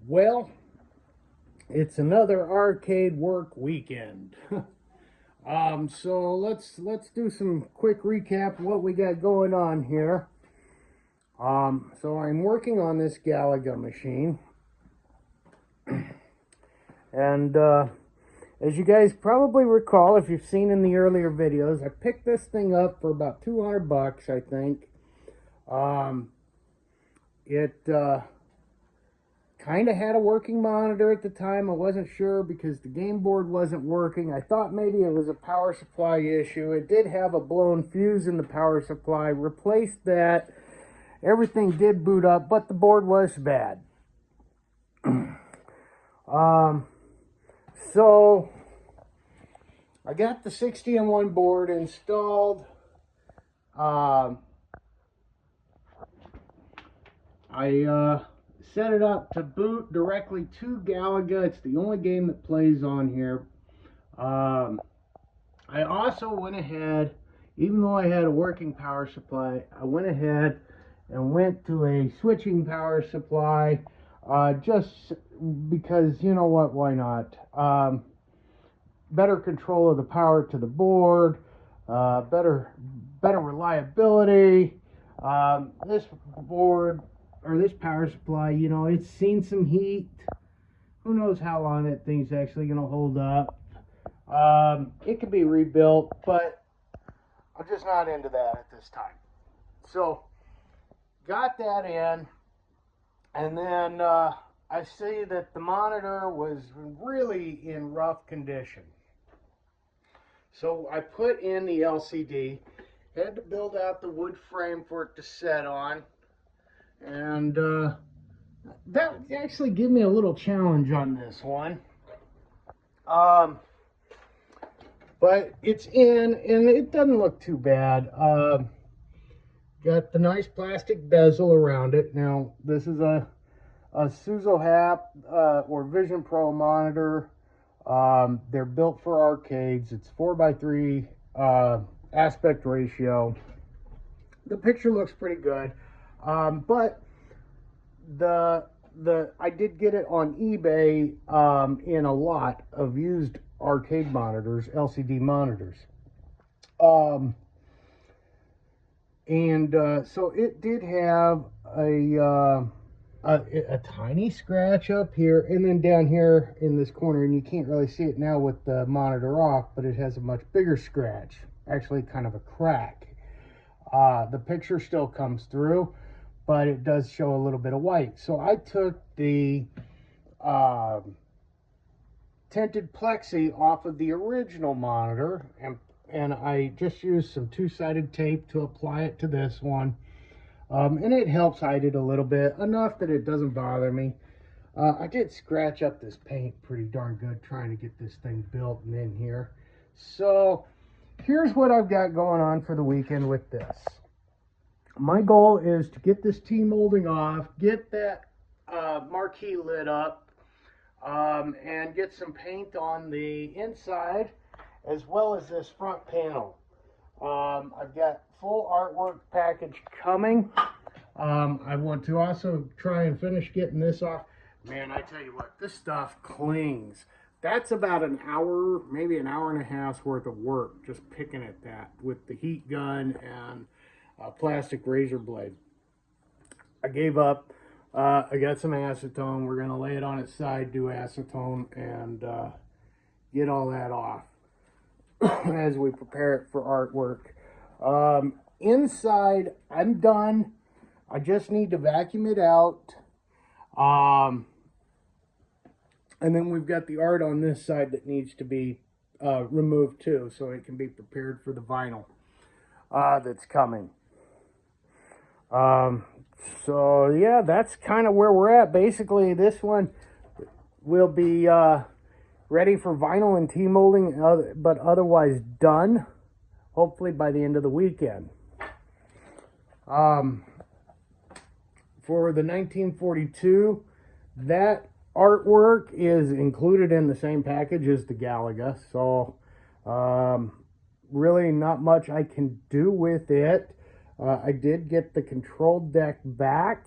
Well, it's another arcade work weekend. So let's do some quick recap of what we got going on here. So I'm working on this Galaga machine, and as you guys probably recall, if you've seen in the earlier videos, I picked this thing up for about 200 bucks, I think. Um, it kind of had a working monitor at the time. I wasn't sure because the game board wasn't working. I thought maybe it was a power supply issue. It did have a blown fuse in the power supply. Replaced that. Everything did boot up, but the board was bad. So I got the 60-in-1 board installed. I set it up to boot directly to Galaga. It's the only game that plays on here. I also went ahead, even though I had a working power supply, I went ahead and went to a switching power supply, just because, you know what, why not? Better control of the power to the board, better reliability. This board, or this power supply, you know, it's seen some heat. Who knows how long that thing's actually going to hold up. It can be rebuilt, but I'm just not into that at this time. So, got that in, and then I see that the monitor was really in rough condition. So I put in the LCD, had to build out the wood frame for it to set on, and that actually gave me a little challenge on this one. But it's in, and it doesn't look too bad. Got the nice plastic bezel around it. Now, this is a Suzo or Vision Pro monitor. They're built for arcades. It's 4:3 aspect ratio. The picture looks pretty good, but I did get it on eBay in a lot of used arcade monitors, LCD monitors. So it did have a tiny scratch up here, and then down here in this corner, and you can't really see it now with the monitor off, but it has a much bigger scratch, actually kind of a crack. The picture still comes through, but it does show a little bit of white. So I took the tinted plexi off of the original monitor, and I just used some two-sided tape to apply it to this one. And it helps hide it a little bit, enough that it doesn't bother me. I did scratch up this paint pretty darn good trying to get this thing built and in here. So here's what I've got going on for the weekend with this. My goal is to get this T-molding off, get that marquee lit up, and get some paint on the inside as well as this front panel. I've got full artwork package coming. I want to also try and finish getting this off. Man, I tell you what, this stuff clings. That's about an hour, maybe an hour and a half's worth of work just picking at that with the heat gun and a plastic razor blade. I gave up. I got some acetone. We're going to lay it on its side, do acetone, and get all that off as we prepare it for artwork. Inside, I'm done. I just need to vacuum it out. And then we've got the art on this side that needs to be removed too, so it can be prepared for the vinyl that's coming. So yeah, that's kind of where we're at. Basically, this one will be ready for vinyl and T-molding, but otherwise done, hopefully by the end of the weekend. For the 1942, that artwork is included in the same package as the Galaga, so really not much I can do with it. I did get the control deck back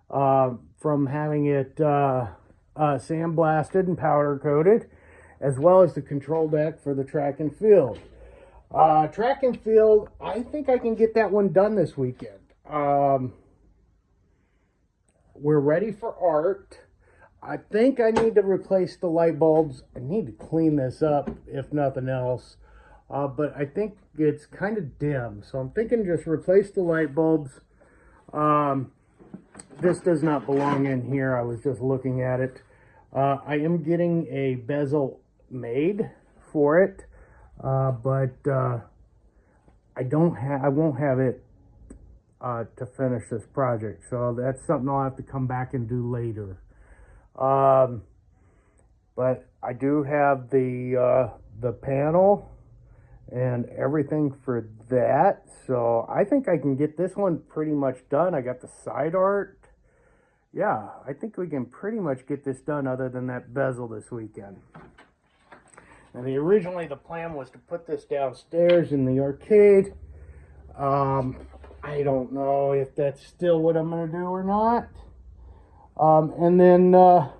from having it sandblasted and powder coated, as well as the control deck for the track and field. Track and field, I think I can get that one done this weekend. We're ready for art. I think I need to replace the light bulbs. I need to clean this up, if nothing else. But I think it's kind of dim, so I'm thinking just replace the light bulbs. This does not belong in here. I was just looking at it. I am getting a bezel made for it, but I won't have it to finish this project. So that's something I'll have to come back and do later. But I do have the panel and everything for that, so I think I can get this one pretty much done. I got the side art. Yeah, I think we can pretty much get this done other than that bezel this weekend. And originally the plan was to put this downstairs in the arcade. I don't know if that's still what I'm going to do or not. And then I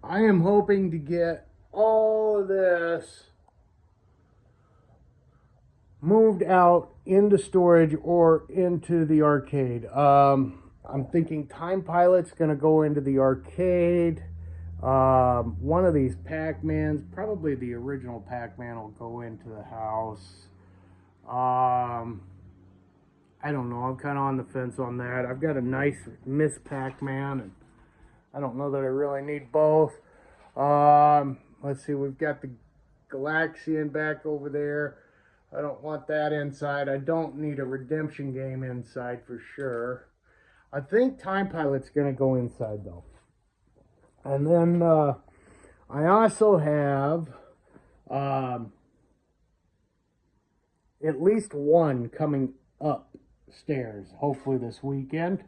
am hoping to get all of this moved out into storage or into the arcade. I'm thinking Time Pilot's going to go into the arcade. One of these Pac-Mans, probably the original Pac-Man, will go into the house. I don't know. I'm kind of on the fence on that. I've got a nice Miss Pac-Man, and I don't know that I really need both. Let's see. We've got the Galaxian back over there. I don't want that inside. I don't need a redemption game inside for sure. I think Time Pilot's going to go inside though. And then I also have at least one coming upstairs, hopefully this weekend.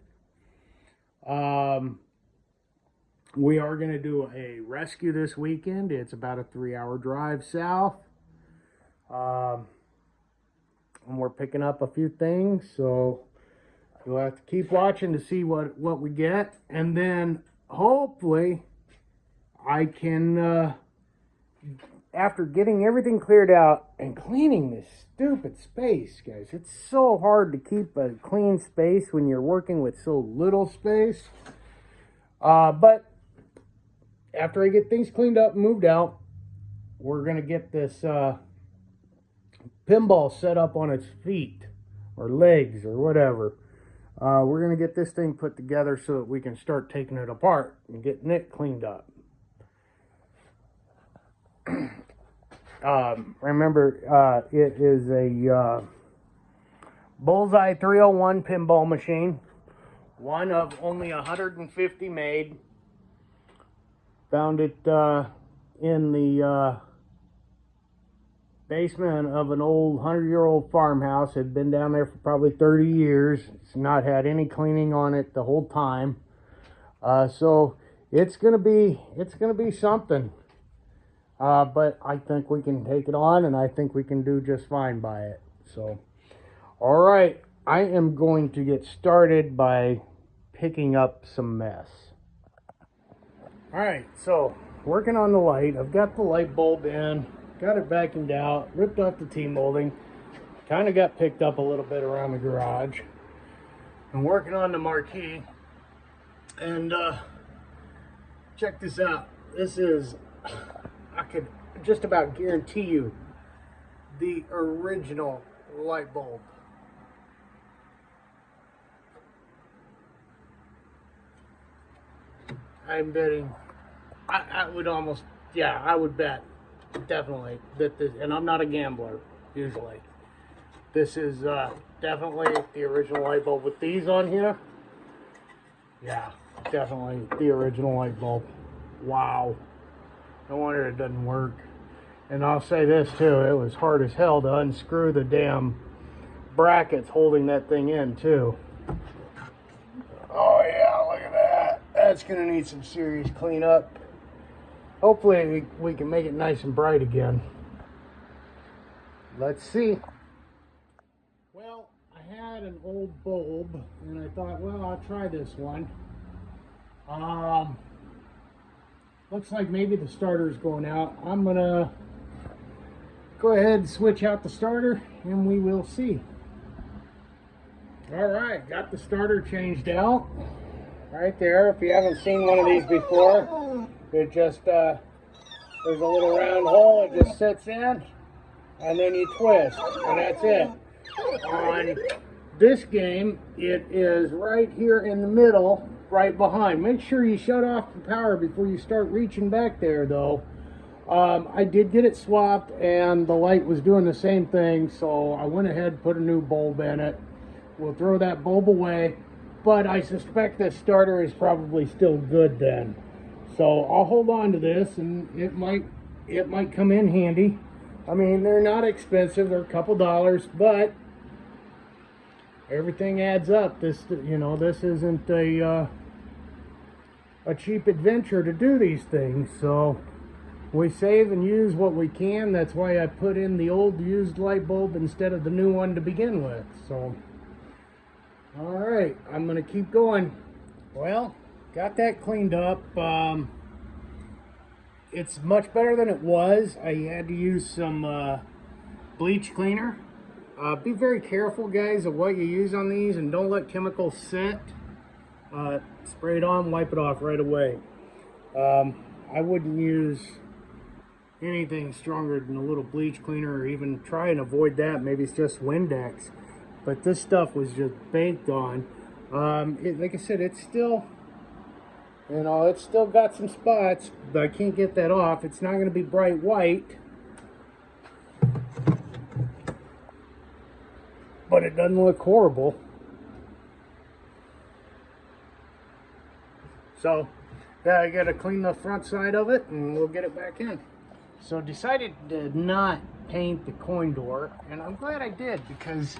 We are going to do a rescue this weekend. It's about a 3-hour drive south. And we're picking up a few things, so you'll have to keep watching to see what we get. And then hopefully I can, after getting everything cleared out and cleaning this stupid space, guys, it's so hard to keep a clean space when you're working with so little space. But after I get things cleaned up and moved out, we're going to get this pinball set up on its feet or legs or whatever. We're going to get this thing put together so that we can start taking it apart and getting it cleaned up. Remember, it is a Bullseye 301 pinball machine. One of only 150 made. Found it in the basement of an old 100-year-old farmhouse. Had been down there for probably 30 years. It's not had any cleaning on it the whole time. So it's gonna be something. But I think we can take it on, and I think we can do just fine by it. So, all right, I am going to get started by picking up some mess. All right, so working on the light. I've got the light bulb in, got it vacuumed out, ripped off the T-molding, kind of got picked up a little bit around the garage. I'm working on the marquee, and check this out. This is, I could just about guarantee you, the original light bulb. I'm betting, I would almost, yeah, I would bet definitely that this, and I'm not a gambler usually, this is definitely the original light bulb with these on here. Yeah, definitely the original light bulb. Wow. No wonder it doesn't work. And I'll say this too, it was hard as hell to unscrew the damn brackets holding that thing in too. Oh yeah, look at that. That's gonna need some serious cleanup. Hopefully we can make it nice and bright again. Let's see. Well, I had an old bulb and I thought, well, I'll try this one. Looks like maybe the starter's going out. I'm gonna go ahead and switch out the starter and we will see. All right, got the starter changed out right there. If you haven't seen one of these before, it just there's a little round hole. It just sits in and then you twist and that's it. On this game, it is right here in the middle, right behind. Make sure you shut off the power before you start reaching back there though. I did get it swapped and the light was doing the same thing, so I went ahead and put a new bulb in it. We'll throw that bulb away, but I suspect this starter is probably still good then. So I'll hold on to this and it might come in handy. I mean, they're not expensive, they're a couple dollars, but everything adds up. This, you know, this isn't a cheap adventure to do these things, so we save and use what we can. That's why I put in the old used light bulb instead of the new one to begin with. So all right, I'm gonna keep going. Well, got that cleaned up. It's much better than it was. I had to use some bleach cleaner. Be very careful, guys, of what you use on these, and don't let chemicals sit. Spray it on, wipe it off right away. I wouldn't use anything stronger than a little bleach cleaner, or even try and avoid that. Maybe it's just Windex. But this stuff was just banked on. Like I said, it's still, you know, it's still got some spots, but I can't get that off. It's not going to be bright white, but it doesn't look horrible. So yeah, I got to clean the front side of it and we'll get it back in. So decided to not paint the coin door, and I'm glad I did, because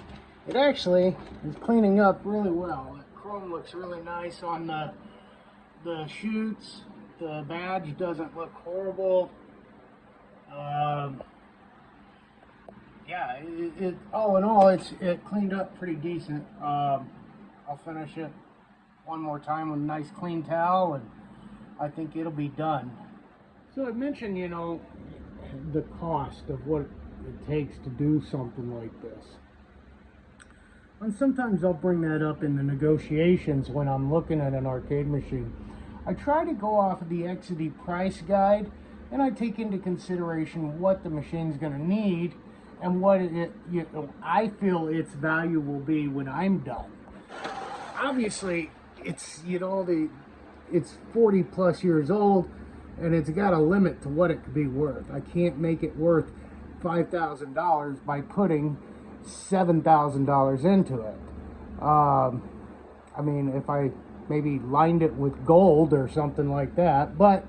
it actually is cleaning up really well. The chrome looks really nice on the chutes. The badge doesn't look horrible. Yeah, all in all, it cleaned up pretty decent. I'll finish it one more time with a nice clean towel, and I think it'll be done. So I mentioned, you know, the cost of what it takes to do something like this. And sometimes I'll bring that up in the negotiations when I'm looking at an arcade machine. I try to go off of the XD price guide, and I take into consideration what the machine's going to need and what I feel its value will be when I'm done. Obviously, it's, you know, it's 40 plus years old, and it's got a limit to what it could be worth. I can't make it worth $5,000 by putting $7,000 into it. I mean, if I maybe lined it with gold or something like that, but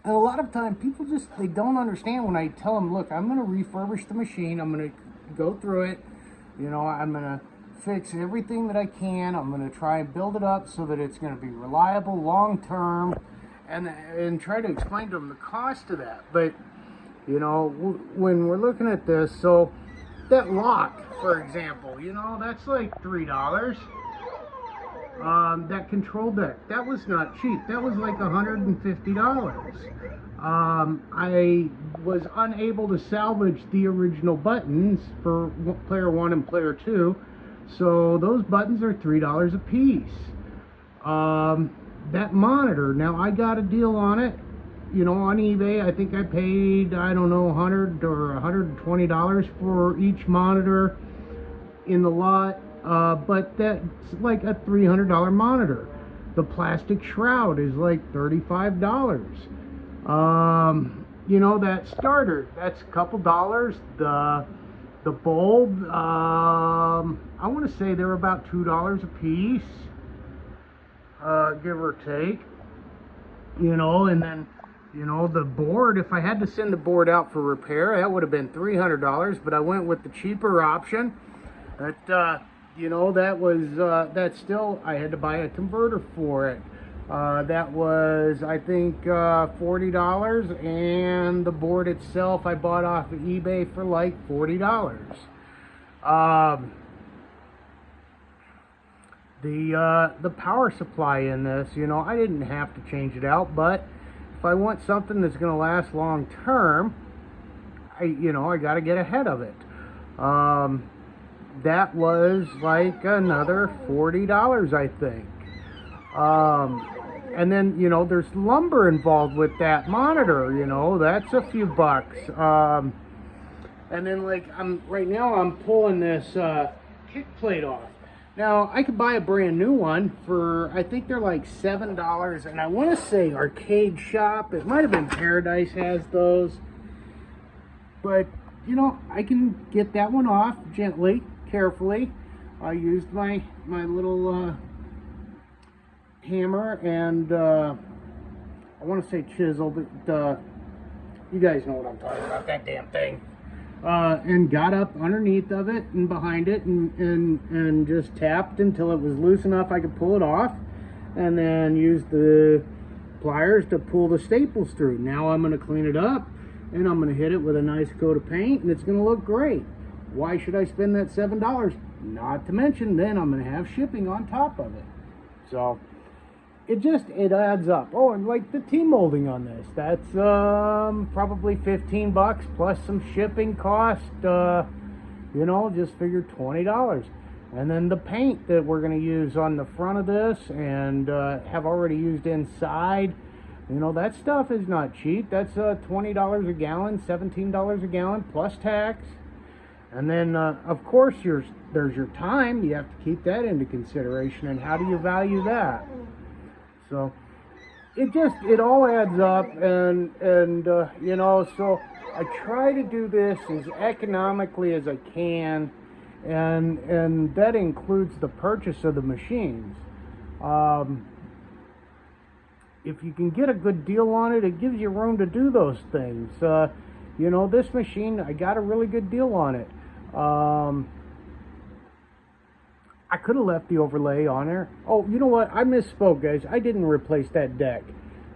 and a lot of time people just, they don't understand when I tell them, look, I'm going to refurbish the machine, I'm going to go through it, you know, I'm going to fix everything that I can, I'm going to try and build it up so that it's going to be reliable long term, and try to explain to them the cost of that. But you know, when we're looking at this, so that lock, for example, you know, that's like $3. That control deck, that was not cheap. That was like $150. I was unable to salvage the original buttons for player 1 and player 2, so those buttons are $3 a piece. That monitor, now I got a deal on it, you know, on eBay. I think I paid, I don't know, $100 or $120 for each monitor in the lot, but that's like a $300 monitor. The plastic shroud is like $35. You know, that starter, that's a couple dollars. The bulb, I want to say they're about $2 a piece, give or take. You know, and then, you know, the board, if I had to send the board out for repair, that would have been $300, but I went with the cheaper option. That, you know, that was, that still, I had to buy a converter for it. That was, I think, $40, and the board itself I bought off of eBay for like $40. the power supply in this. You know, I didn't have to change it out, but if I want something that's going to last long term, I got to get ahead of it. That was like another $40, I think. And then, there's lumber involved with that monitor, that's a few bucks. And then, like, right now I'm pulling this kick plate off. Now, I could buy a brand new one for, I think they're like $7, and I want to say Arcade Shop. It might have been Paradise has those. But, I can get that one off gently, carefully. I used my little hammer and I want to say chisel, but you guys know what I'm talking about, that damn thing. And got up underneath of it and behind it and just tapped until it was loose enough I could pull it off, and then used the pliers to pull the staples through. Now I'm going to clean it up and I'm going to hit it with a nice coat of paint, and it's going to look great. Why should I spend that $7? Not to mention then I'm going to have shipping on top of it. So it adds up. Oh, and like the T-molding on this, that's probably $15 plus some shipping cost. Just figure $20. And then the paint that we're going to use on the front of this and have already used inside, that stuff is not cheap. That's $20 a gallon, $17 a gallon plus tax. And then of course there's your time. You have to keep that into consideration, and how do you value that? So it all adds up, and so I try to do this as economically as I can, and that includes the purchase of the machines. If you can get a good deal on it, it gives you room to do those things. This machine, I got a really good deal on it. I could have left the overlay on there. Oh, you know what? I misspoke, guys. I didn't replace that deck.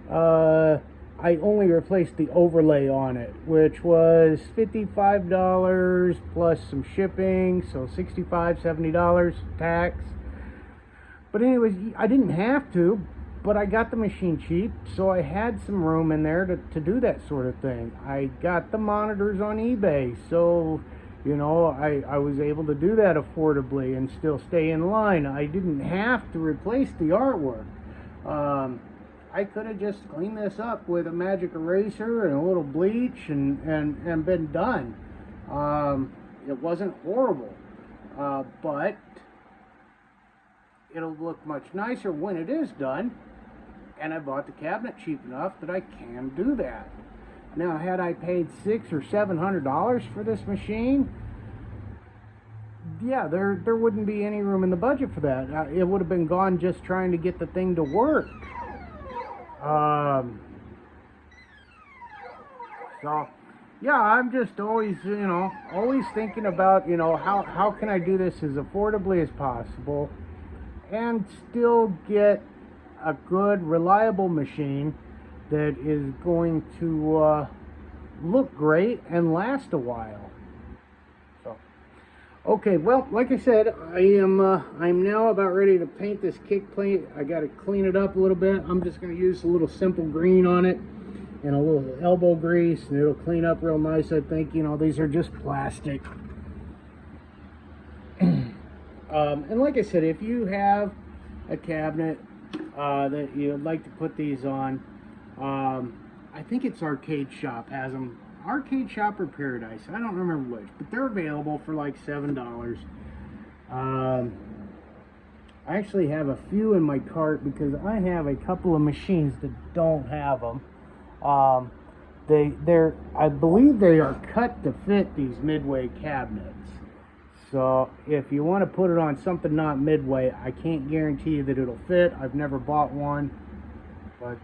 I only replaced the overlay on it, which was $55 plus some shipping, so $65, $70 tax. But anyways, I didn't have to, but I got the machine cheap, so I had some room in there to do that sort of thing. I got the monitors on eBay, so I was able to do that affordably and still stay in line. I didn't have to replace the artwork. I could have just cleaned this up with a magic eraser and a little bleach and been done. It wasn't horrible, but it'll look much nicer when it is done. And I bought the cabinet cheap enough that I can do that. Now, had I paid $600 or $700 for this machine, yeah, there wouldn't be any room in the budget for that. It would have been gone just trying to get the thing to work. So, yeah, I'm just always, always thinking about, how can I do this as affordably as possible and still get a good, reliable machine that is going to look great and last a while. So, okay, well, like I said, I'm now about ready to paint this kick plate. I got to clean it up a little bit. I'm just going to use a little simple green on it and a little elbow grease, and it'll clean up real nice. I think, these are just plastic. And like I said, if you have a cabinet that you'd like to put these on, I think it's Arcade Shop has them. Arcade Shop or Paradise, I don't remember which, but they're available for like $7. I actually have a few in my cart because I have a couple of machines that don't have them. I believe they are cut to fit these Midway cabinets. So if you want to put it on something not Midway, I can't guarantee you that it'll fit. I've never bought one, but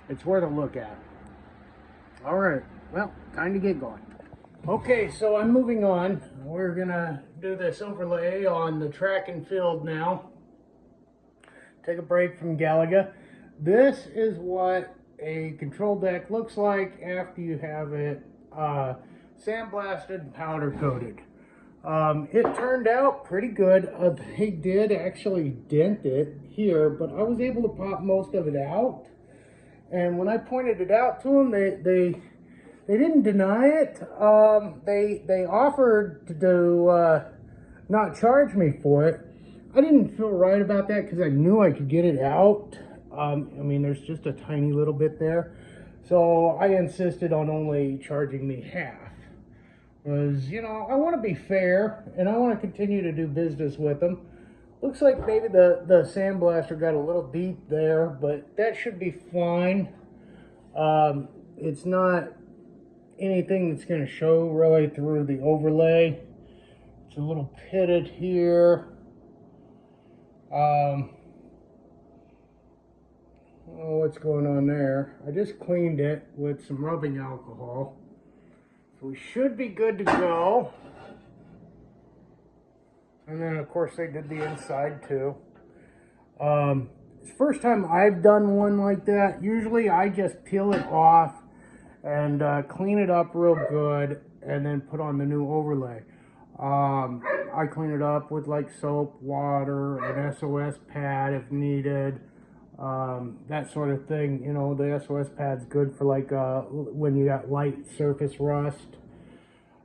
it's worth a look at. All right, well, time to get going. Okay, so I'm moving on. We're gonna do this overlay on the track and field now. Take a break from Galaga. This is what a control deck looks like after you have it sandblasted and powder coated. It turned out pretty good. They did actually dent it here, but I was able to pop most of it out. And when I pointed it out to them, they didn't deny it. They offered to not charge me for it. I didn't feel right about that because I knew I could get it out. I mean, there's just a tiny little bit there. So I insisted on only charging me half. Because, you know, I want to be fair and I want to continue to do business with them. Looks like maybe the sandblaster got a little deep there, but that should be fine. It's not anything that's going to show really through the overlay. It's a little pitted here. Oh, what's going on there? I just cleaned it with some rubbing alcohol. So we should be good to go. And then of course they did the inside too. It's the first time I've done one like that. Usually I just peel it off and clean it up real good and then put on the new overlay. I clean it up with like soap, water, an SOS pad if needed, that sort of thing. You know, the SOS pad's good for like when you got light surface rust.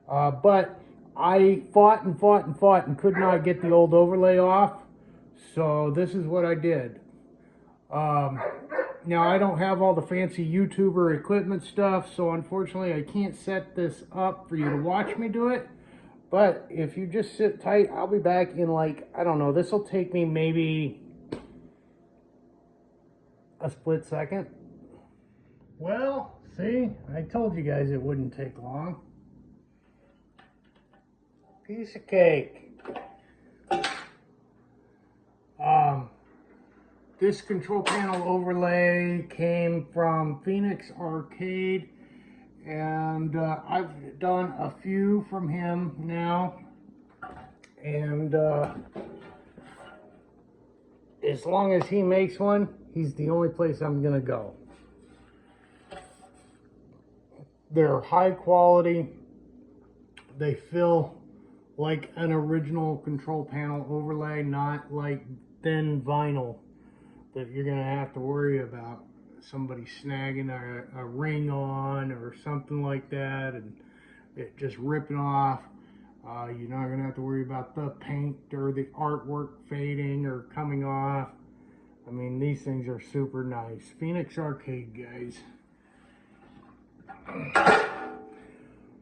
But I fought and could not get the old overlay off. So this is what I did. Now I don't have all the fancy YouTuber equipment stuff, so unfortunately I can't set this up for you to watch me do it. But if you just sit tight, I'll be back in like, I don't know, this will take me maybe a split second. Well, see, I told you guys it wouldn't take long. Piece of cake. This control panel overlay came from Phoenix Arcade, and I've done a few from him now, and as long as he makes one, he's the only place I'm gonna go. They're high quality. They feel like an original control panel overlay, not like thin vinyl that you're gonna have to worry about somebody snagging a ring on or something like that and it just ripping off. You're not gonna have to worry about the paint or the artwork fading or coming off. I mean, these things are super nice. Phoenix Arcade, guys.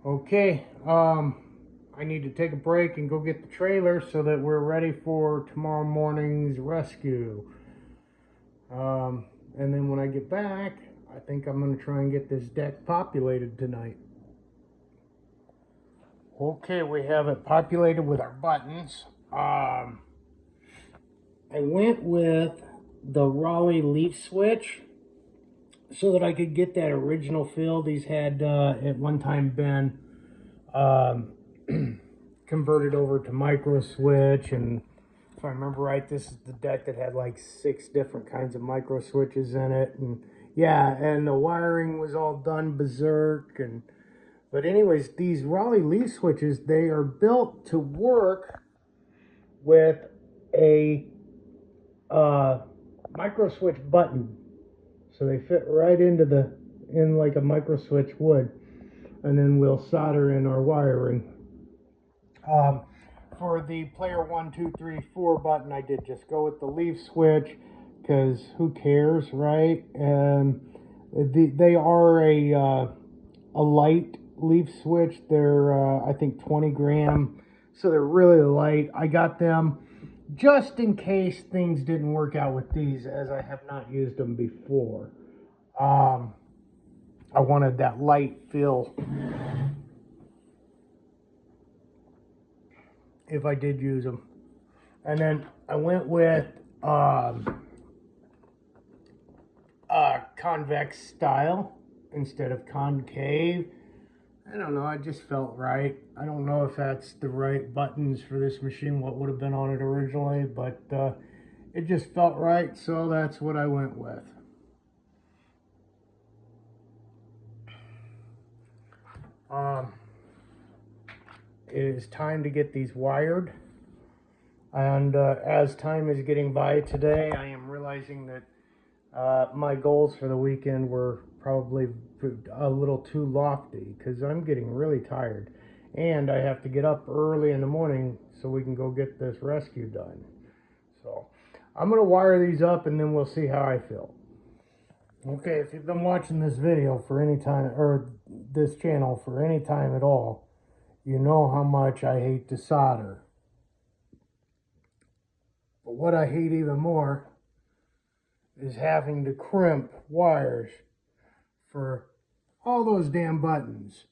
Okay, I need to take a break and go get the trailer so that we're ready for tomorrow morning's rescue. And then when I get back, I think I'm going to try and get this deck populated tonight. Okay, we have it populated with our buttons. I went with the Raleigh leaf switch so that I could get that original feel. These had at one time been converted over to micro switch, and if I remember right, this is the deck that had like 6 different kinds of micro switches in it, and yeah, and the wiring was all done berserk. And but anyways, these Raleigh leaf switches, they are built to work with a micro switch button, so they fit right into in like a micro switch would, and then we'll solder in our wiring. For the player 1, 2, 3, 4 button, I did just go with the leaf switch because who cares, right? And they are a light leaf switch. They're I think 20 gram, so they're really light. I got them just in case things didn't work out with these, as I have not used them before. I wanted that light feel if I did use them. And then I went with convex style instead of concave. I don't know, I just felt right. I don't know if that's the right buttons for this machine, what would have been on it originally, but it just felt right, so that's what I went with. it is time to get these wired. And as time is getting by today, I am realizing that my goals for the weekend were probably a little too lofty, because I'm getting really tired. And I have to get up early in the morning so we can go get this rescue done. So I'm going to wire these up and then we'll see how I feel. Okay, if you've been watching this video for any time, or this channel for any time at all, you know how much I hate to solder. But what I hate even more is having to crimp wires for all those damn buttons.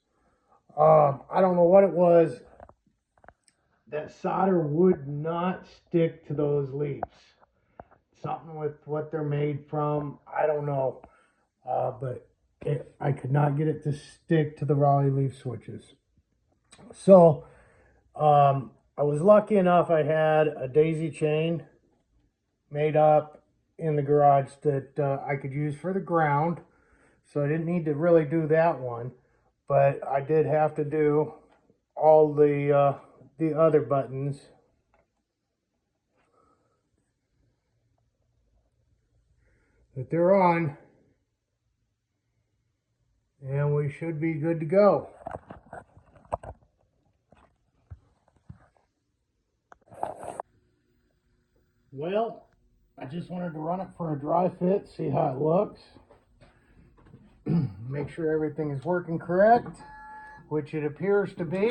I don't know what it was. That solder would not stick to those leaves. Something with what they're made from, I don't know. But I could not get it to stick to the Raleigh leaf switches. So, I was lucky enough I had a daisy chain made up in the garage that I could use for the ground. So I didn't need to really do that one. But I did have to do all the other buttons. That they're on. And we should be good to go. Well, I just wanted to run it for a dry fit, see how it looks. Make sure everything is working correct, which it appears to be.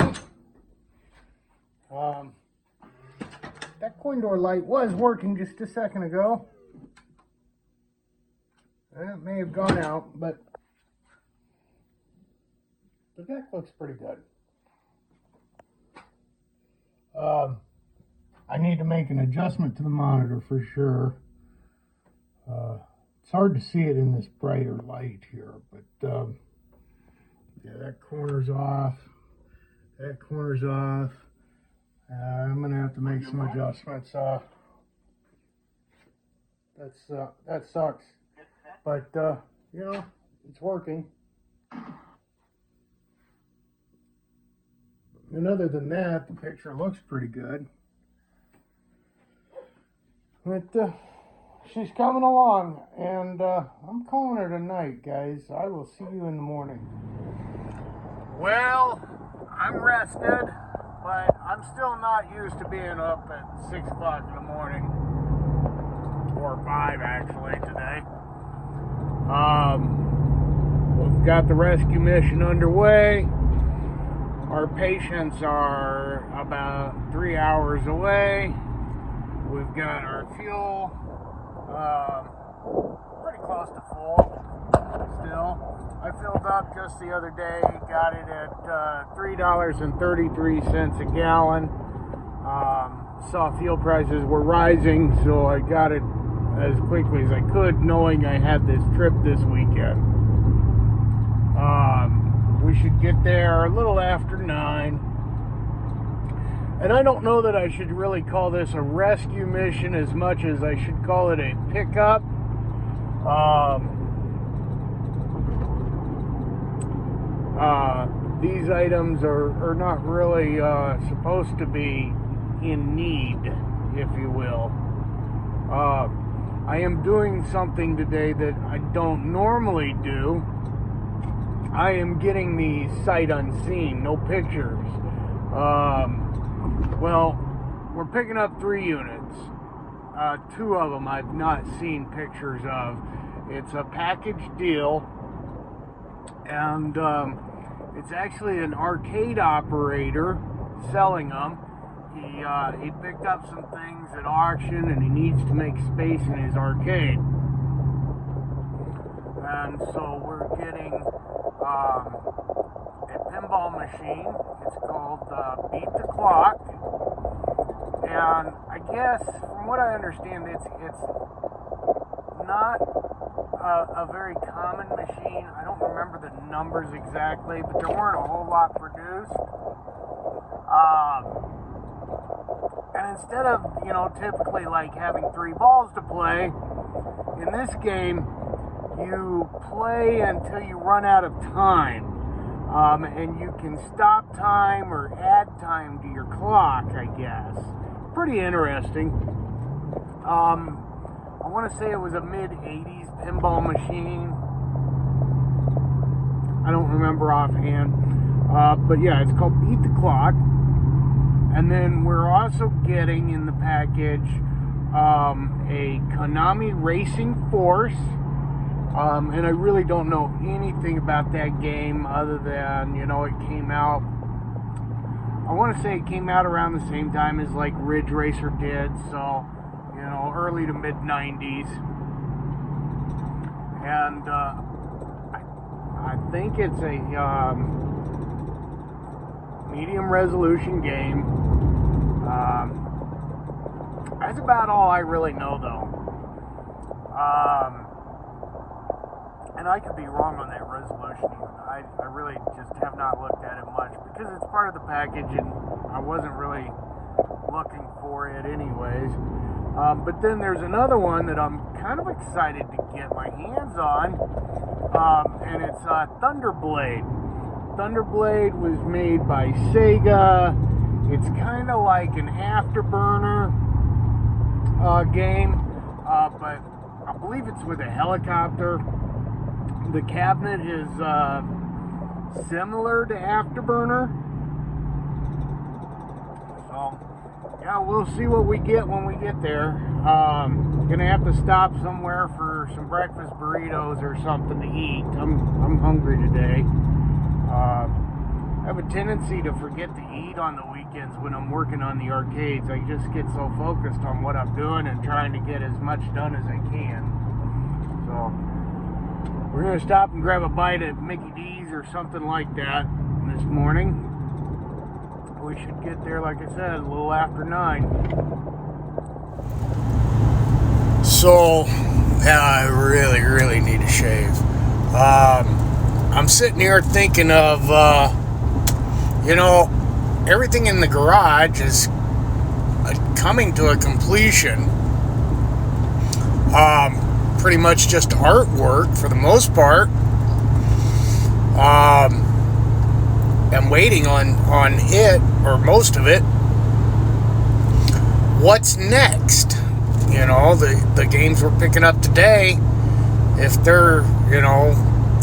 That coin door light was working just a second ago. And it may have gone out, but the deck looks pretty good. I need to make an adjustment to the monitor for sure. It's hard to see it in this brighter light here, but yeah, that corner's off. That corner's off. I'm gonna have to make some adjustments. That sucks, but you know, it's working. And other than that, the picture looks pretty good. But she's coming along, and I'm calling her tonight, guys. I will see you in the morning. Well, I'm rested, but I'm still not used to being up at 6 o'clock in the morning, or 5 actually today. We've got the rescue mission underway. Our patients are about 3 hours away. We've got our fuel pretty close to full still. I filled up just the other day, got it at $3.33 a gallon. Saw fuel prices were rising, so I got it as quickly as I could, knowing I had this trip this weekend. We should get there a little after 9. And I don't know that I should really call this a rescue mission as much as I should call it a pickup. These items are not really supposed to be in need, if you will. I am doing something today that I don't normally do. I am getting the sight unseen, no pictures. Well, we're picking up 3 units. 2 of them I've not seen pictures of. It's a package deal, and it's actually an arcade operator selling them. He picked up some things at auction, and he needs to make space in his arcade. And so we're getting a pinball machine. It's called Beat the Clock. And I guess, from what I understand, it's not a very common machine. I don't remember the numbers exactly, but there weren't a whole lot produced. And instead of, typically like having 3 balls to play, in this game, you play until you run out of time. and you can stop time or add time to your clock, I guess. Pretty interesting. I want to say it was a mid-80s pinball machine. I don't remember offhand. But yeah, it's called Beat the Clock. And then we're also getting in the package a Konami Racing Force. And I really don't know anything about that game other than, you know, it came out, I want to say it came out around the same time as like Ridge Racer did, so, you know, early to mid 90s. And I think it's a medium resolution game. That's about all I really know, though. And I could be wrong on that resolution even. I really just have not looked at it much because it's part of the package and I wasn't really looking for it anyways. But then there's another one that I'm kind of excited to get my hands on, and it's Thunderblade. Thunderblade was made by Sega. It's kind of like an Afterburner game, but I believe it's with a helicopter. The cabinet is similar to Afterburner. So, yeah, we'll see what we get when we get there. Gonna have to stop somewhere for some breakfast burritos or something to eat. I'm hungry today. I have a tendency to forget to eat on the weekends when I'm working on the arcades. I just get so focused on what I'm doing and trying to get as much done as I can. So we're going to stop and grab a bite at Mickey D's or something like that this morning. We should get there, like I said, a little after 9. So, yeah, I really need to shave. I'm sitting here thinking of, you know, everything in the garage is coming to a completion. Pretty much just artwork for the most part. I'm waiting on it, or most of it. What's next? You know, the games we're picking up today, if they're, you know,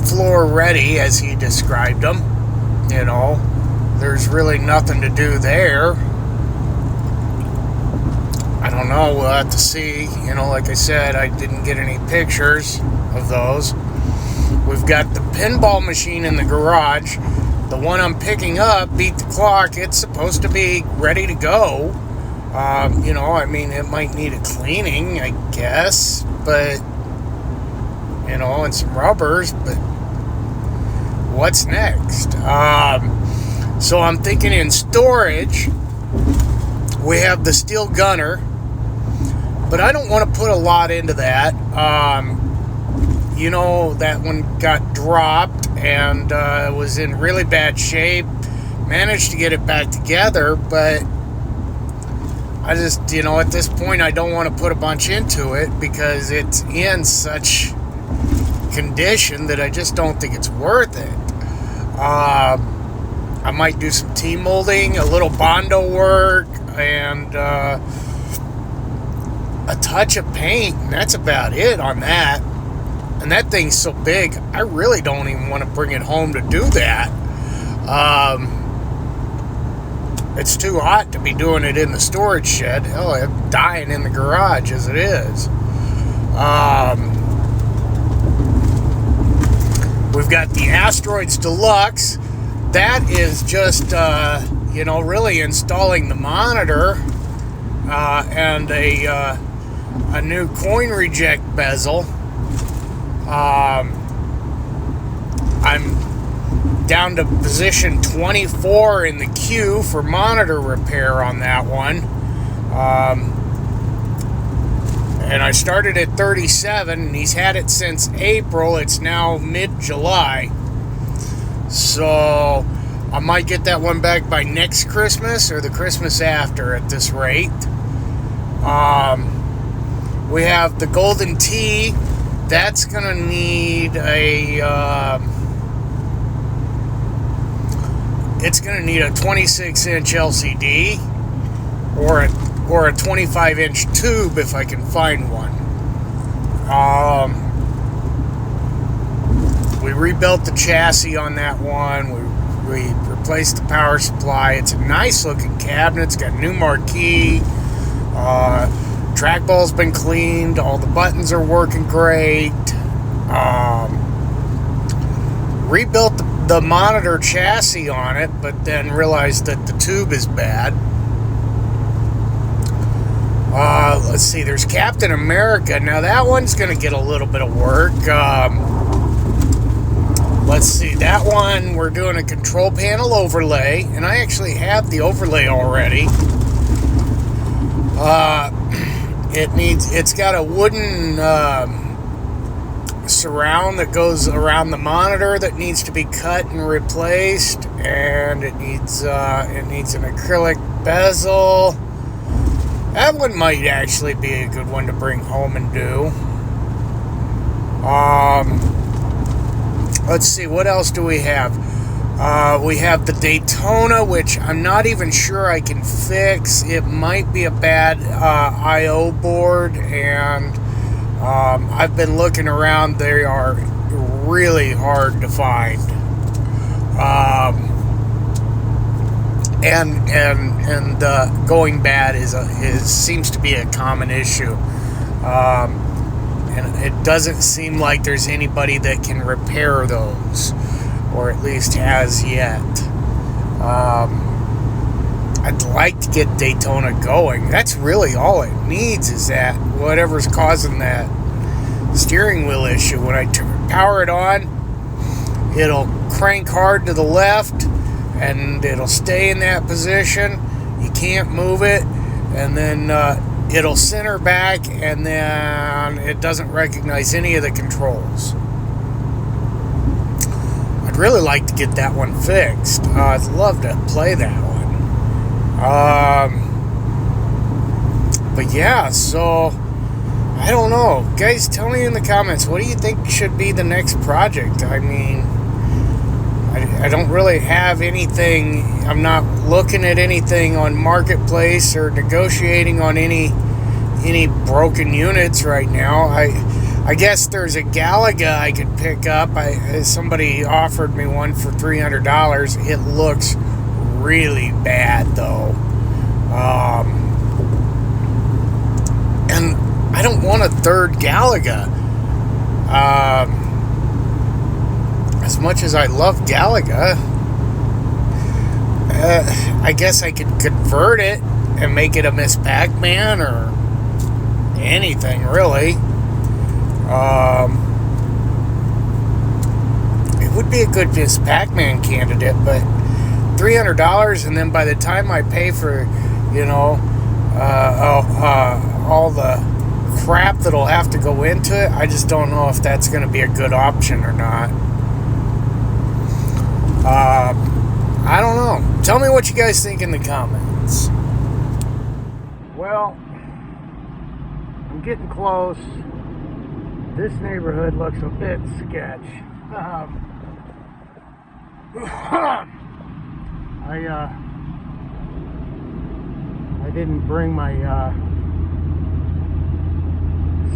floor ready as he described them, you know, there's really nothing to do there. I don't know, we'll have to see. You know, like I said, I didn't get any pictures of those. We've got the pinball machine in the garage. The one I'm picking up, Beat the Clock, it's supposed to be ready to go. You know, I mean, it might need a cleaning, I guess, but, you know, and some rubbers, but what's next? So I'm thinking in storage, we have the steel gunner, but I don't want to put a lot into that. You know, that one got dropped and was in really bad shape. Managed to get it back together, but I just, you know, at this point I don't want to put a bunch into it because it's in such condition that I just don't think it's worth it. I might do some T-molding, a little Bondo work, and a touch of paint, and that's about it on that. And that thing's so big, I really don't even want to bring it home to do that. It's too hot to be doing it in the storage shed. Hell, I'm dying in the garage as it is. We've got the Asteroids Deluxe. That is just, you know, really installing the monitor and a new coin reject bezel. I'm down to position 24 in the queue for monitor repair on that one. And I started at 37, and he's had it since April. It's now mid-July. So I might get that one back by next Christmas or the Christmas after at this rate. We have the Golden Tee. That's going to need a it's going to need a 26-inch LCD or a 25-inch tube if I can find one. We rebuilt the chassis on that one. We replaced the power supply. It's a nice looking cabinet. It's got a new marquee. Trackball's been cleaned. All the buttons are working great. Rebuilt the monitor chassis on it, but then realized that the tube is bad. Let's see, there's Captain America. Now that one's going to get a little bit of work. Let's see, that one we're doing a control panel overlay, and I actually have the overlay already. It's got a wooden surround that goes around the monitor that needs to be cut and replaced, and it needs an acrylic bezel. That one might actually be a good one to bring home and do. Let's see, what else do we have? We have the Daytona, which I'm not even sure I can fix. It might be a bad I/O board, and I've been looking around. They are really hard to find. And going bad seems to be a common issue. And it doesn't seem like there's anybody that can repair those, or at least has yet. I'd like to get Daytona going. That's really all it needs, is that whatever's causing that steering wheel issue. When I power it on, it'll crank hard to the left, and it'll stay in that position. You can't move it, and then it'll center back, and then it doesn't recognize any of the controls. I'd really like to get that one fixed. I'd love to play that one. But yeah, so I don't know. Guys, tell me in the comments, what do you think should be the next project? I mean, I don't really have anything. I'm not looking at anything on Marketplace or negotiating on any broken units right now. I guess there's a Galaga I could pick up. Somebody offered me one for $300. It looks really bad though. And I don't want a third Galaga. As much as I love Galaga, I guess I could convert it and make it a Miss Pac-Man or anything, really. It would be a good Miss Pac-Man candidate, but $300, and then by the time I pay for, all the crap that'll have to go into it, I just don't know if that's going to be a good option or not. I don't know. Tell me what you guys think in the comments. Well, I'm getting close. This neighborhood looks a bit sketch. I didn't bring my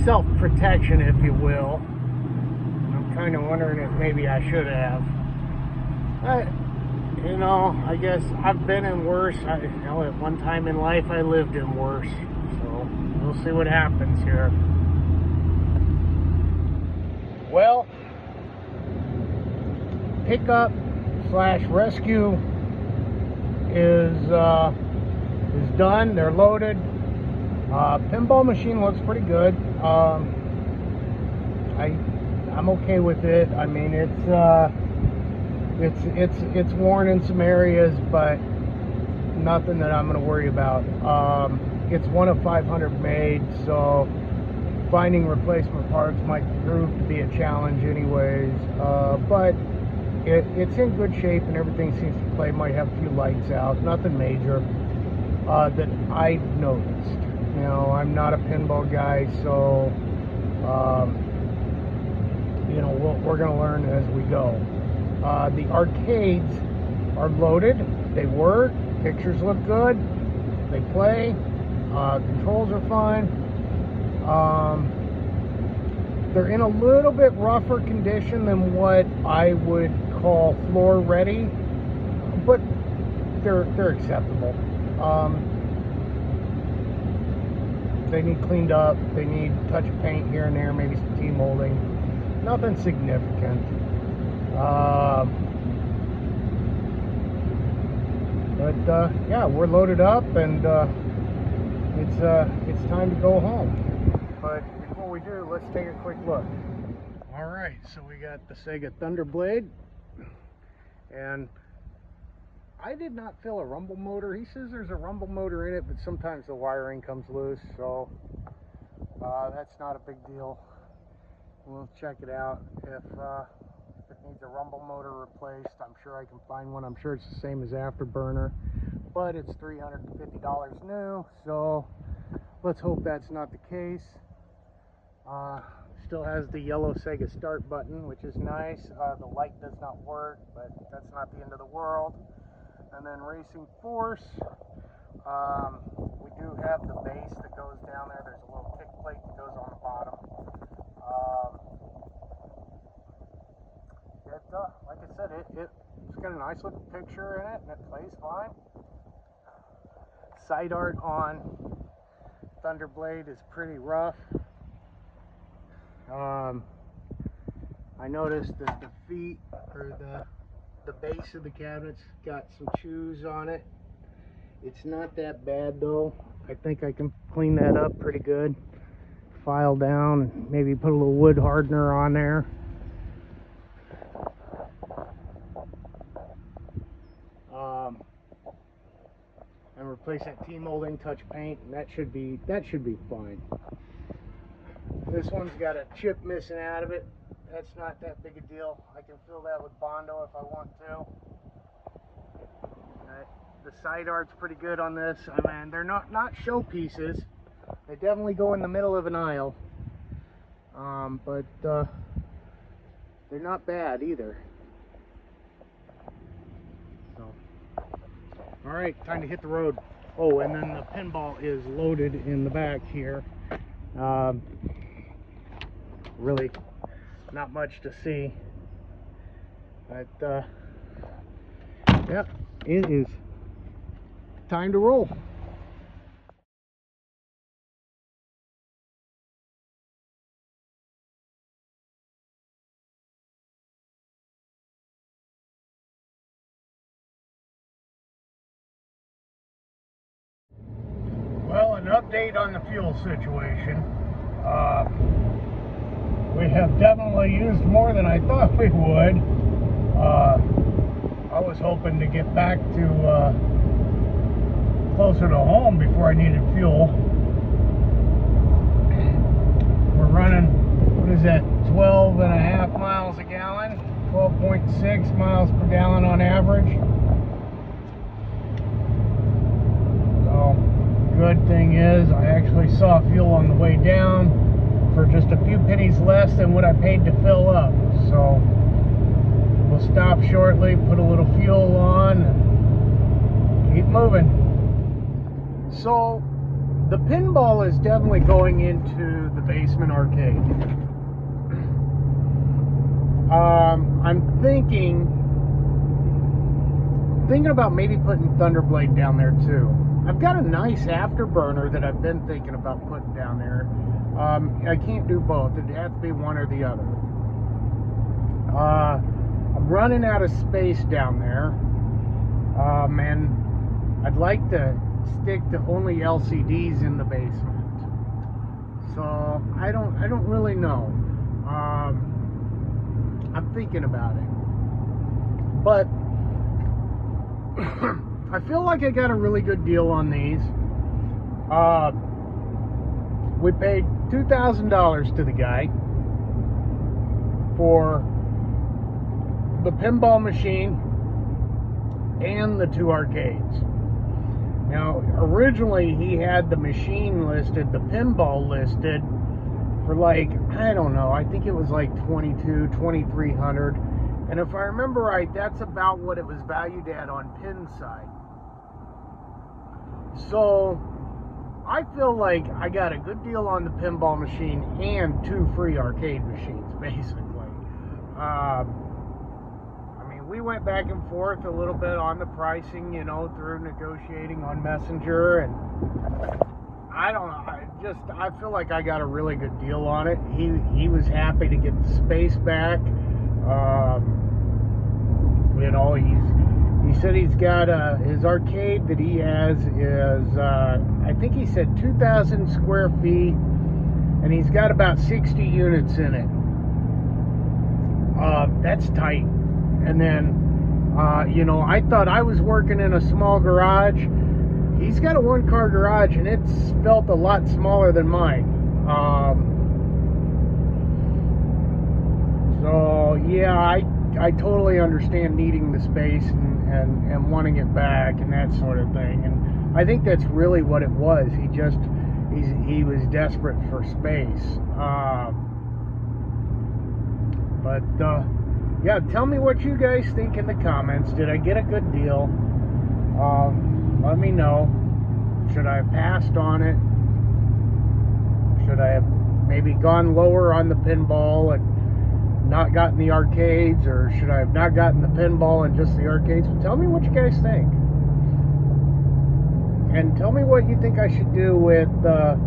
self-protection, if you will. I'm kind of wondering if maybe I should have. I guess I've been in worse. At one time in life I lived in worse. So we'll see what happens here. Well, pickup/rescue is done. They're loaded. Pinball machine looks pretty good. I'm okay with it. I mean, it's worn in some areas, but nothing that I'm going to worry about. It's one of 500 made, so finding replacement parts might prove to be a challenge anyways. But it's in good shape and everything seems to play. Might have a few lights out, nothing major that I've noticed. I'm not a pinball guy, so we're going to learn as we go. The arcades are loaded. They work. Pictures look good. They play. Controls are fine. They're in a little bit rougher condition than what I would call floor ready, but they're acceptable. They need cleaned up. They need a touch of paint here and there, maybe some T-molding. Nothing significant. But yeah, we're loaded up, and it's time to go home. But before we do, let's take a quick look. All right, so we got the Sega Thunderblade, and I did not feel a rumble motor. He says there's a rumble motor in it, but sometimes the wiring comes loose, so that's not a big deal. We'll check it out. If it needs a rumble motor replaced, I'm sure I can find one. I'm sure it's the same as Afterburner, but it's $350 new, so let's hope that's not the case. Still has the yellow Sega start button, which is nice. The light does not work, but that's not the end of the world. And then Racing Force, we do have the base that goes down there. There's a little kick plate that goes on the bottom. Like I said, it's got a nice looking picture in it, and it plays fine. Side art on Thunderblade is pretty rough. I noticed that the feet, or the base of the cabinet's got some chews on it. It's not that bad though. I think I can clean that up pretty good. File down, maybe put a little wood hardener on there. And replace that T-molding, touch paint, and that should be fine. This one's got a chip missing out of it. That's not that big a deal. I can fill that with Bondo if I want to. The side art's pretty good on this. I mean, they're not show pieces. They definitely go in the middle of an aisle. But they're not bad either. So, all right, time to hit the road. Oh, and then the pinball is loaded in the back here. Really not much to see, but yeah, it is time to roll. Well, an update on the fuel situation. We have definitely used more than I thought we would. I was hoping to get back to closer to home before I needed fuel. We're running, what is that, 12.5 miles a gallon, 12.6 miles per gallon on average. So, good thing is I actually saw fuel on the way down for just a few pennies less than what I paid to fill up. So we'll stop shortly, put a little fuel on, and keep moving. So the pinball is definitely going into the basement arcade. I'm thinking about maybe putting Thunderblade down there too. I've got a nice Afterburner that I've been thinking about putting down there. I can't do both. It'd have to be one or the other. I'm running out of space down there, and I'd like to stick to only LCDs in the basement. So I don't really know. I'm thinking about it, but I feel like I got a really good deal on these. We paid $2,000 to the guy for the pinball machine and the two arcades. Now, originally he had the machine listed, the pinball listed for like, I don't know, I think it was like $2,300, And if I remember right, that's about what it was valued at on Pinside. So I feel like I got a good deal on the pinball machine and 2 free arcade machines, basically. I mean, we went back and forth a little bit on the pricing, you know, through negotiating on Messenger, and I don't know, I feel like I got a really good deal on it. He was happy to get the space back. You know, he said he's got his arcade that he has is I think he said 2,000 square feet, and he's got about 60 units in it. That's tight. And then you know, I thought I was working in a small garage. He's got a 1-car garage, and it's felt a lot smaller than mine. So yeah, I totally understand needing the space and wanting it back and that sort of thing. And I think that's really what it was. He was desperate for space. But yeah, tell me what you guys think in the comments. Did I get a good deal? Let me know. Should I have passed on it? Should I have maybe gone lower on the pinball and not gotten the arcades? Or should I have not gotten the pinball and just the arcades? Tell me what you guys think. And tell me what you think I should do with the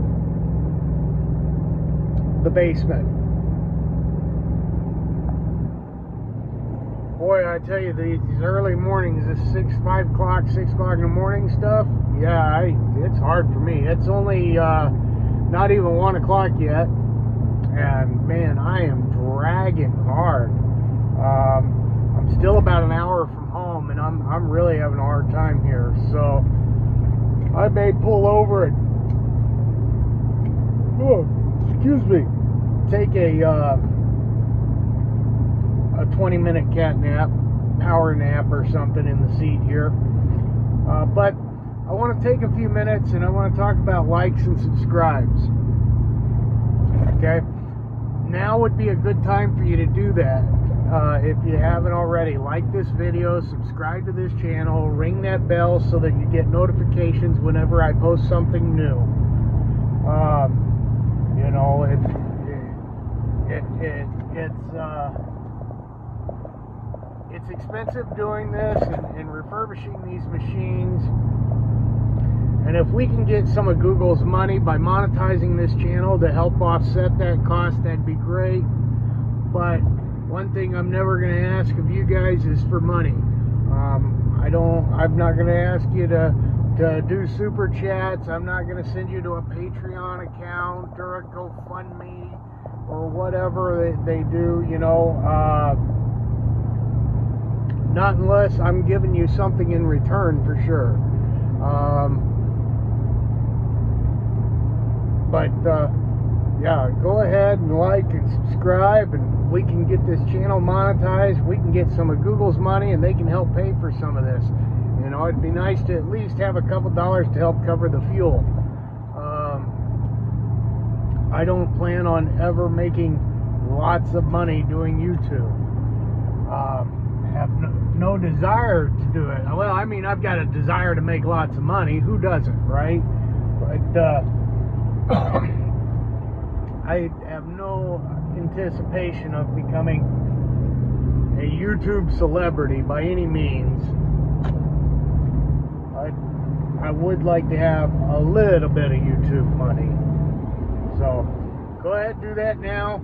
basement. Boy, I tell you, these early mornings, this 5 o'clock, 6 o'clock in the morning stuff, yeah, it's hard for me. It's only not even 1 o'clock yet, and man, I am dragging hard. I'm still about an hour from home, and I'm really having a hard time here, so I may pull over and, excuse me, take a 20-minute cat nap, power nap or something in the seat here. But I want to take a few minutes and I want to talk about likes and subscribes. Okay? Now would be a good time for you to do that. If you haven't already, like this video, subscribe to this channel, ring that bell so that you get notifications whenever I post something new. You know, it's expensive doing this and refurbishing these machines. And if we can get some of Google's money by monetizing this channel to help offset that cost, that'd be great. But one thing I'm never going to ask of you guys is for money. I'm not going to ask you to do super chats. I'm not going to send you to a Patreon account or a GoFundMe or whatever they do, you know. Not unless I'm giving you something in return, for sure. Yeah, go ahead and like and subscribe, and we can get this channel monetized. We can get some of Google's money, and they can help pay for some of this. You know, it'd be nice to at least have a couple dollars to help cover the fuel. I don't plan on ever making lots of money doing YouTube. Have no desire to do it. Well, I mean, I've got a desire to make lots of money. Who doesn't, right? But I have no anticipation of becoming a YouTube celebrity by any means. I would like to have a little bit of YouTube money. So go ahead and do that now.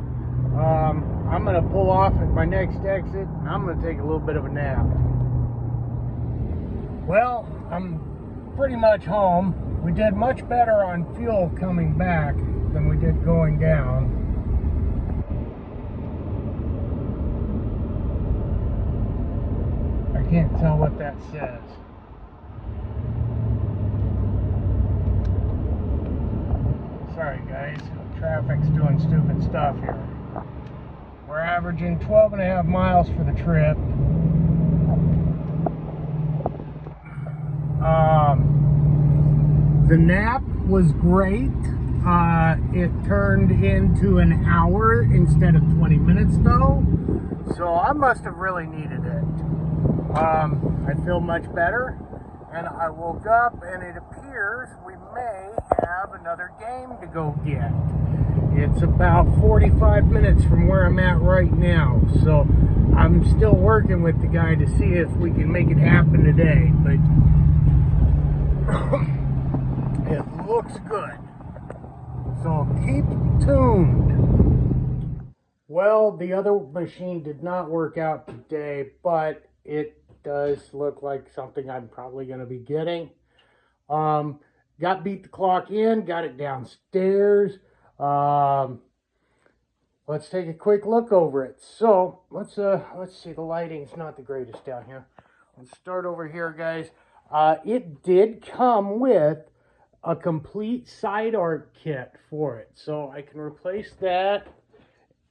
I'm going to pull off at my next exit, and I'm going to take a little bit of a nap. Well, I'm pretty much home. We did much better on fuel coming back than we did going down. I can't tell what that says. Sorry guys, traffic's doing stupid stuff here. We're averaging 12.5 miles for the trip. The nap was great. It turned into an hour instead of 20 minutes though, so I must have really needed it. I feel much better, and I woke up and it appears we may have another game to go get. It's about 45 minutes from where I'm at right now, so I'm still working with the guy to see if we can make it happen today, but it looks good. So keep tuned. Well, the other machine did not work out today, but it does look like something I'm probably going to be getting. Got beat the clock in, got it downstairs. Let's take a quick look over it. So let's see. The lighting's not the greatest down here. Let's start over here, guys. It did come with a complete side art kit for it, so I can replace that,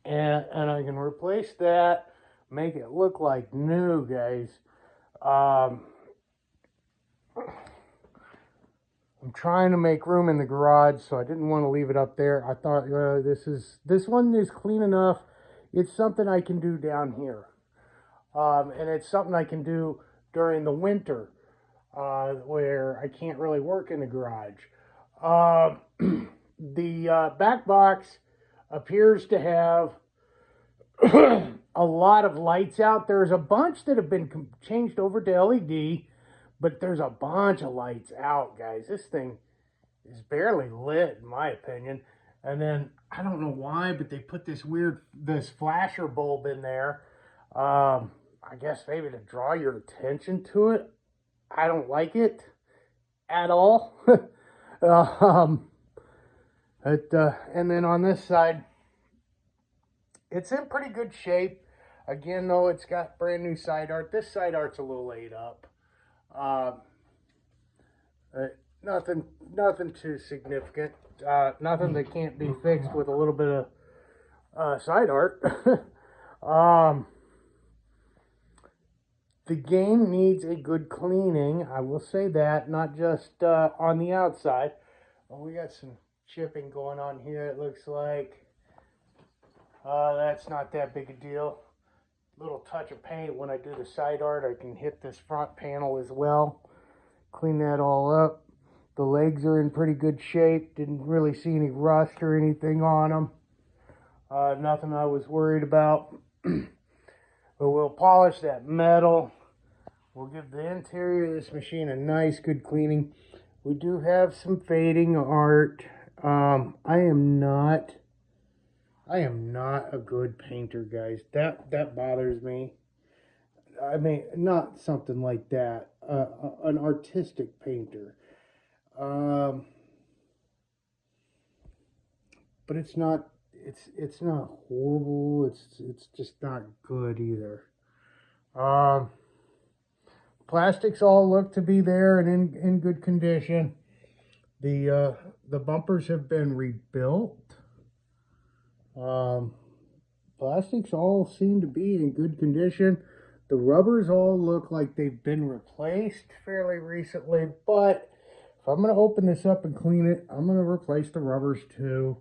and I can replace that, make it look like new, guys. I'm trying to make room in the garage, so I didn't want to leave it up there. I thought this one is clean enough. It's something I can do down here, and it's something I can do during the winter, where I can't really work in the garage. The back box appears to have a lot of lights out. There's a bunch that have been changed over to LED, but there's a bunch of lights out, guys. This thing is barely lit, in my opinion. And then, I don't know why, but they put this flasher bulb in there. I guess maybe to draw your attention to it. I don't like it at all. And then on this side, it's in pretty good shape. Again, though, it's got brand new side art. This side art's a little laid up. Nothing too significant. Nothing that can't be fixed with a little bit of side art. The game needs a good cleaning. I will say that, not just on the outside. Well, we got some chipping going on here. It looks like that's not that big a deal. Little touch of paint when I do the side art. I can hit this front panel as well. Clean that all up. The legs are in pretty good shape. Didn't really see any rust or anything on them. Nothing I was worried about. But we'll polish that metal. We'll give the interior of this machine a nice, good cleaning. We do have some fading art. I am not a good painter, guys. That bothers me. I mean, not something like that. An artistic painter. But it's not horrible. It's just not good either. Plastics all look to be there and in good condition. The bumpers have been rebuilt. Plastics all seem to be in good condition. The rubbers all look like they've been replaced fairly recently, but if I'm going to open this up and clean it, I'm going to replace the rubbers too.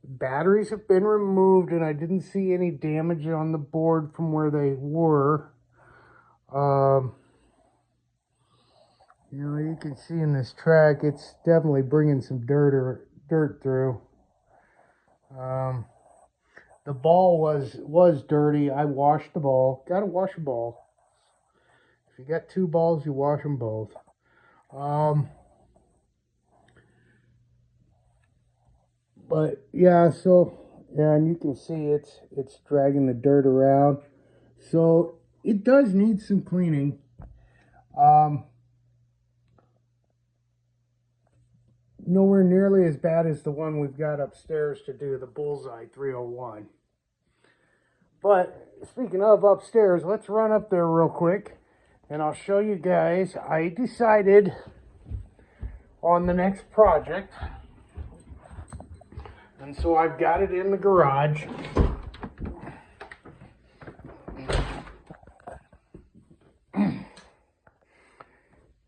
Batteries have been removed, and I didn't see any damage on the board from where they were. You know, you can see in this track, it's definitely bringing some dirt through. The ball was dirty. I washed the ball. Gotta wash a ball. If you got two balls, you wash them both. But yeah, so yeah, and you can see it's dragging the dirt around. So it does need some cleaning. Nowhere nearly as bad as the one we've got upstairs to do, the Bullseye 301. But speaking of upstairs, let's run up there real quick and I'll show you guys. I decided on the next project, and so I've got it in the garage.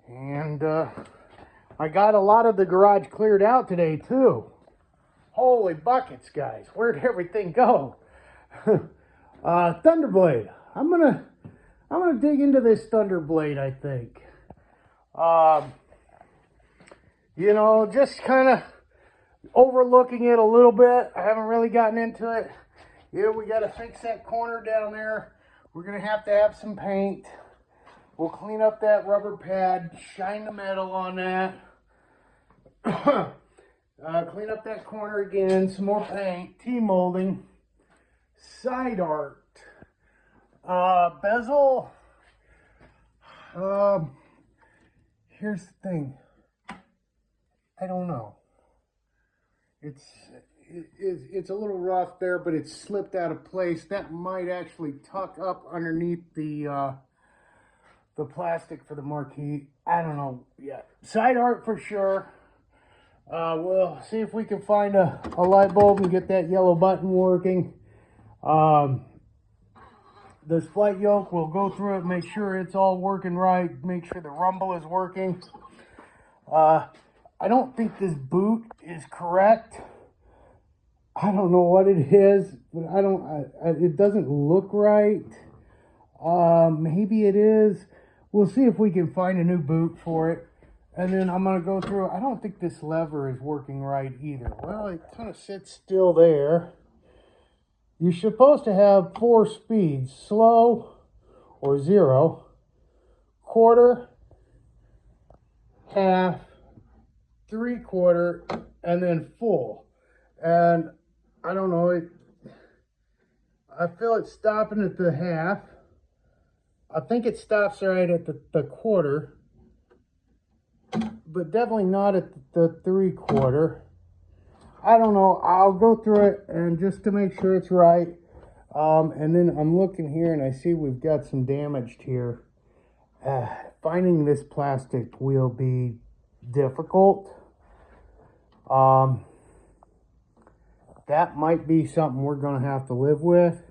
And I got a lot of the garage cleared out today too. Holy buckets, guys. Where'd everything go? Thunderblade. I'm gonna dig into this Thunderblade, I think. You know, just kind of overlooking it a little bit. I haven't really gotten into it. Yeah, we got to fix that corner down there. We're going to have some paint. We'll clean up that rubber pad, shine the metal on that. Clean up that corner again, some more paint, T-molding, side art, bezel. Here's the thing. I don't know. It's a little rough there, but it's slipped out of place. That might actually tuck up underneath the plastic for the marquee. I don't know yet. Side art for sure. We'll see if we can find a light bulb and get that yellow button working. This flight yoke, we'll go through it, make sure it's all working right, make sure the rumble is working. I don't think this boot is correct. I don't know what it is, but it doesn't look right. Maybe it is. We'll see if we can find a new boot for it. And then I'm going to go through. I don't think this lever is working right either. Well, it kind of sits still there. You're supposed to have 4 speeds: slow or 0, quarter, half, 3/4, and then full. And I don't know, I feel it stopping at the half. I think it stops right at the quarter, but definitely not at the 3/4. I don't know. I'll go through it and just to make sure it's right. And then I'm looking here and I see we've got some damaged here. Finding this plastic will be difficult. That might be something we're going to have to live with.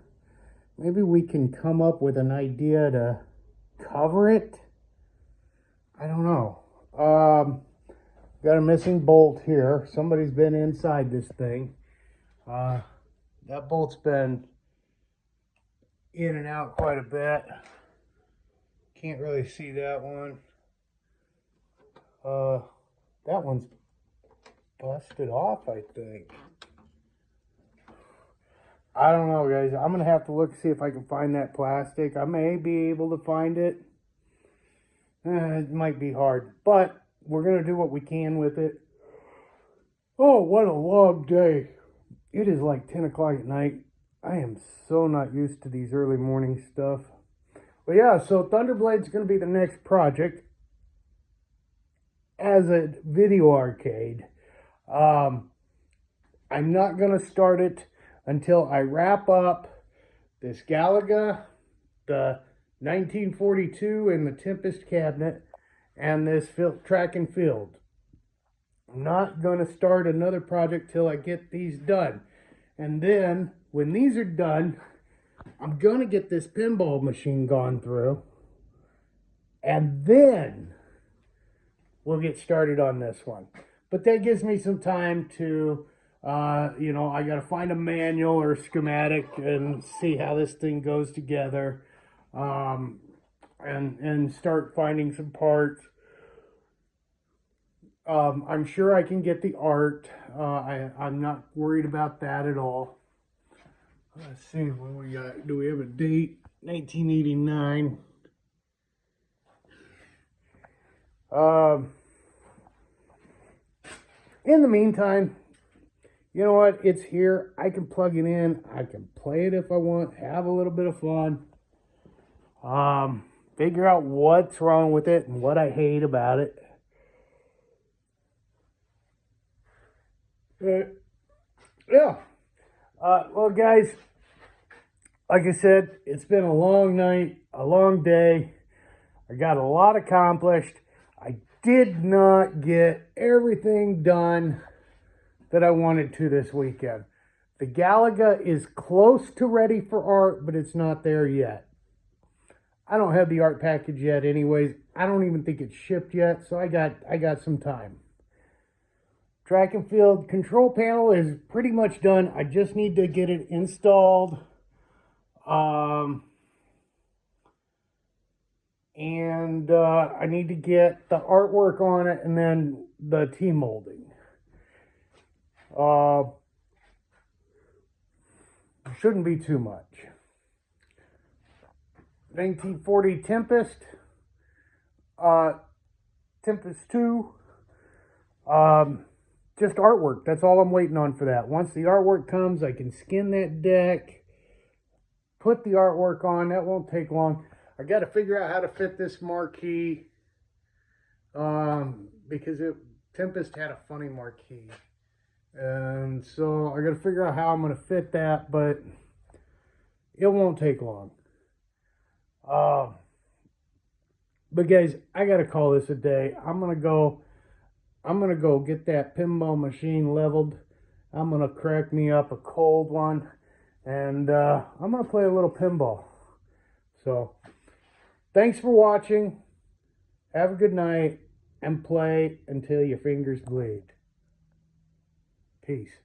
Maybe we can come up with an idea to cover it. I don't know. Got a missing bolt here. Somebody's been inside this thing. That bolt's been in and out quite a bit. Can't really see that one. That one's busted off, I think. I don't know, guys. I'm gonna have to look, see if I can find that plastic. I may be able to find it. It might be hard, but we're gonna do what we can with it. Oh, what a long day. It is like 10 o'clock at night. I am so not used to these early morning stuff. But yeah, so Thunderblade's gonna be the next project as a video arcade. I'm not gonna start it until I wrap up this Galaga, the 1942 and the Tempest cabinet, and this track and field. I'm not going to start another project till I get these done. And then, when these are done, I'm going to get this pinball machine gone through. And then, we'll get started on this one. But that gives me some time to you know, I got to find a manual or a schematic and see how this thing goes together, and start finding some parts. I'm sure I can get the art. I'm not worried about that at all. Let's see when we got. Do we have a date? 1989. In the meantime, you know what? It's here. I can plug it in. I can play it if I want. Have a little bit of fun. Figure out what's wrong with it and what I hate about it. Yeah. Well, guys, like I said, it's been a long night, a long day. I got a lot accomplished. I did not get everything done that I wanted to this weekend. The Galaga is close to ready for art, but it's not there yet. I don't have the art package yet anyways. I don't even think it's shipped yet, so I got some time. Track and field control panel is pretty much done. I just need to get it installed. I need to get the artwork on it and then the T-molding. Shouldn't be too much. 1940 Tempest. Tempest 2. Just artwork. That's all I'm waiting on for that. Once the artwork comes, I can skin that deck, put the artwork on. That won't take long. I got to figure out how to fit this marquee, because Tempest had a funny marquee, and so I got to figure out how I'm going to fit that, but it won't take long. But guys, I got to call this a day. I'm gonna go get that pinball machine leveled. I'm gonna crack me up a cold one, and I'm gonna play a little pinball. So thanks for watching. Have a good night and play until your fingers bleed. Peace.